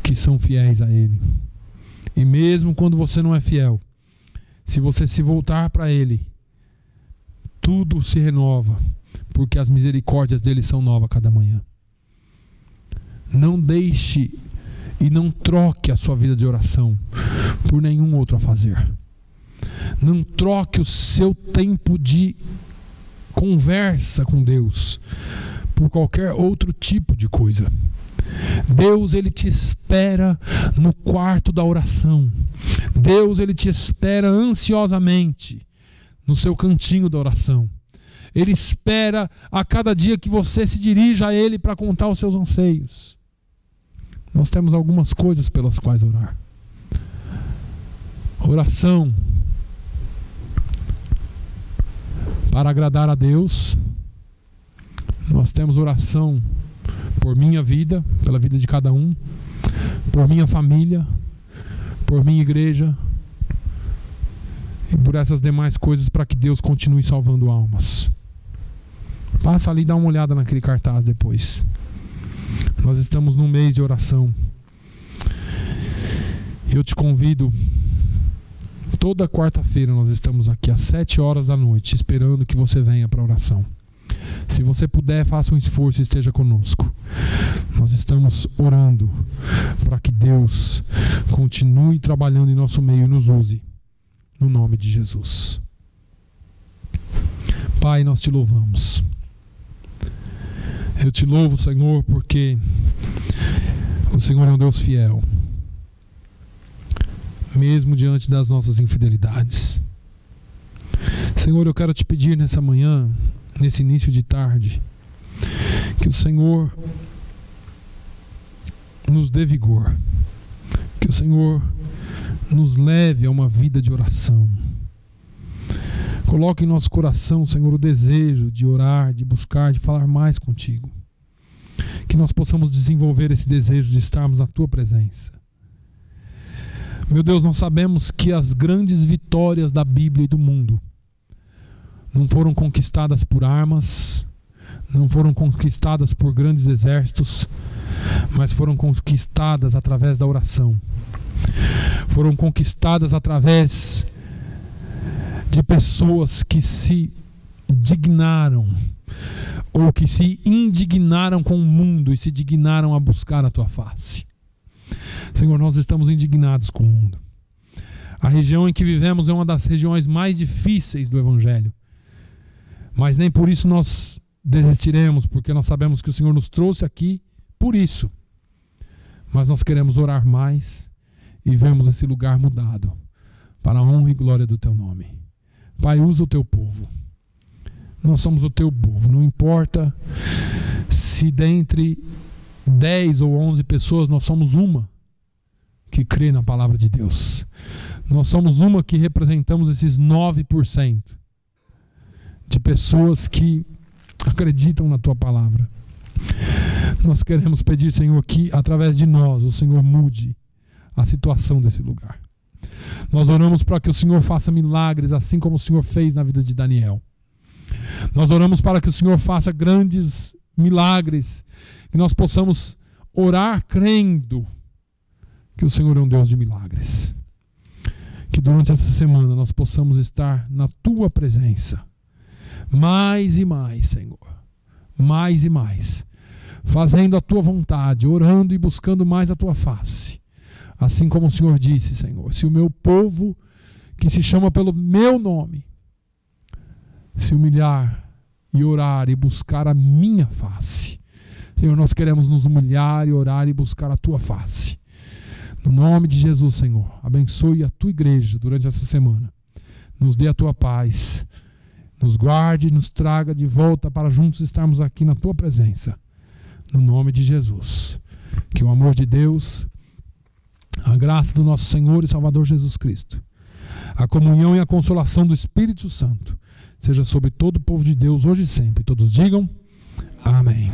que são fiéis a Ele. E mesmo quando você não é fiel, se você se voltar para Ele, tudo se renova, porque as misericórdias dele são novas cada manhã. Não deixe e não troque a sua vida de oração por nenhum outro a fazer. Não troque o seu tempo de conversa com Deus por qualquer outro tipo de coisa. Deus, ele te espera no quarto da oração. Deus, ele te espera ansiosamente no seu cantinho da oração. Ele espera a cada dia que você se dirija a Ele para contar os seus anseios. Nós temos algumas coisas pelas quais orar. Oração para agradar a Deus. Nós temos oração por minha vida, pela vida de cada um, por minha família, por minha igreja e por essas demais coisas, para que Deus continue salvando almas. Passa ali e dá uma olhada naquele cartaz depois. Nós estamos num mês de oração. Eu te convido, toda quarta-feira nós estamos aqui às 7 horas da noite, esperando que você venha para a oração. Se você puder, faça um esforço e esteja conosco. Nós estamos orando para que Deus continue trabalhando em nosso meio e nos use, no nome de Jesus. Pai, nós te louvamos. Eu te louvo, Senhor, porque o Senhor é um Deus fiel, mesmo diante das nossas infidelidades. Senhor, eu quero te pedir nessa manhã, nesse início de tarde, que o Senhor nos dê vigor, que o Senhor nos leve a uma vida de oração. Coloque em nosso coração, Senhor, o desejo de orar, de buscar, de falar mais contigo. Que nós possamos desenvolver esse desejo de estarmos na tua presença. Meu Deus, nós sabemos que as grandes vitórias da Bíblia e do mundo não foram conquistadas por armas, não foram conquistadas por grandes exércitos, mas foram conquistadas através da oração. Foram conquistadas através de pessoas que se dignaram, ou que se indignaram com o mundo e se dignaram a buscar a tua face. Senhor, nós estamos indignados com o mundo. A região em que vivemos é uma das regiões mais difíceis do Evangelho. Mas nem por isso nós desistiremos, porque nós sabemos que o Senhor nos trouxe aqui por isso. Mas nós queremos orar mais e vermos esse lugar mudado para a honra e glória do teu nome. Pai, usa o teu povo. Nós somos o teu povo. Não importa se dentre 10 ou 11 pessoas nós somos uma que crê na palavra de Deus. Nós somos uma que representamos esses 9% de pessoas que acreditam na tua palavra. Nós queremos pedir, Senhor, que através de nós o Senhor mude a situação desse lugar. Nós oramos para que o Senhor faça milagres, assim como o Senhor fez na vida de Daniel. Nós oramos para que o Senhor faça grandes milagres, que nós possamos orar crendo que o Senhor é um Deus de milagres. Que durante essa semana nós possamos estar na tua presença mais e mais, Senhor, mais e mais, fazendo a tua vontade, orando e buscando mais a tua face. Assim como o Senhor disse, Senhor, se o meu povo, que se chama pelo meu nome, se humilhar e orar e buscar a minha face. Senhor, nós queremos nos humilhar e orar e buscar a tua face. No nome de Jesus, Senhor, abençoe a tua igreja durante essa semana. Nos dê a tua paz. Nos guarde e nos traga de volta para juntos estarmos aqui na tua presença. No nome de Jesus. Que o amor de Deus, a graça do nosso Senhor e Salvador Jesus Cristo, a comunhão e a consolação do Espírito Santo seja sobre todo o povo de Deus hoje e sempre. Todos digam amém.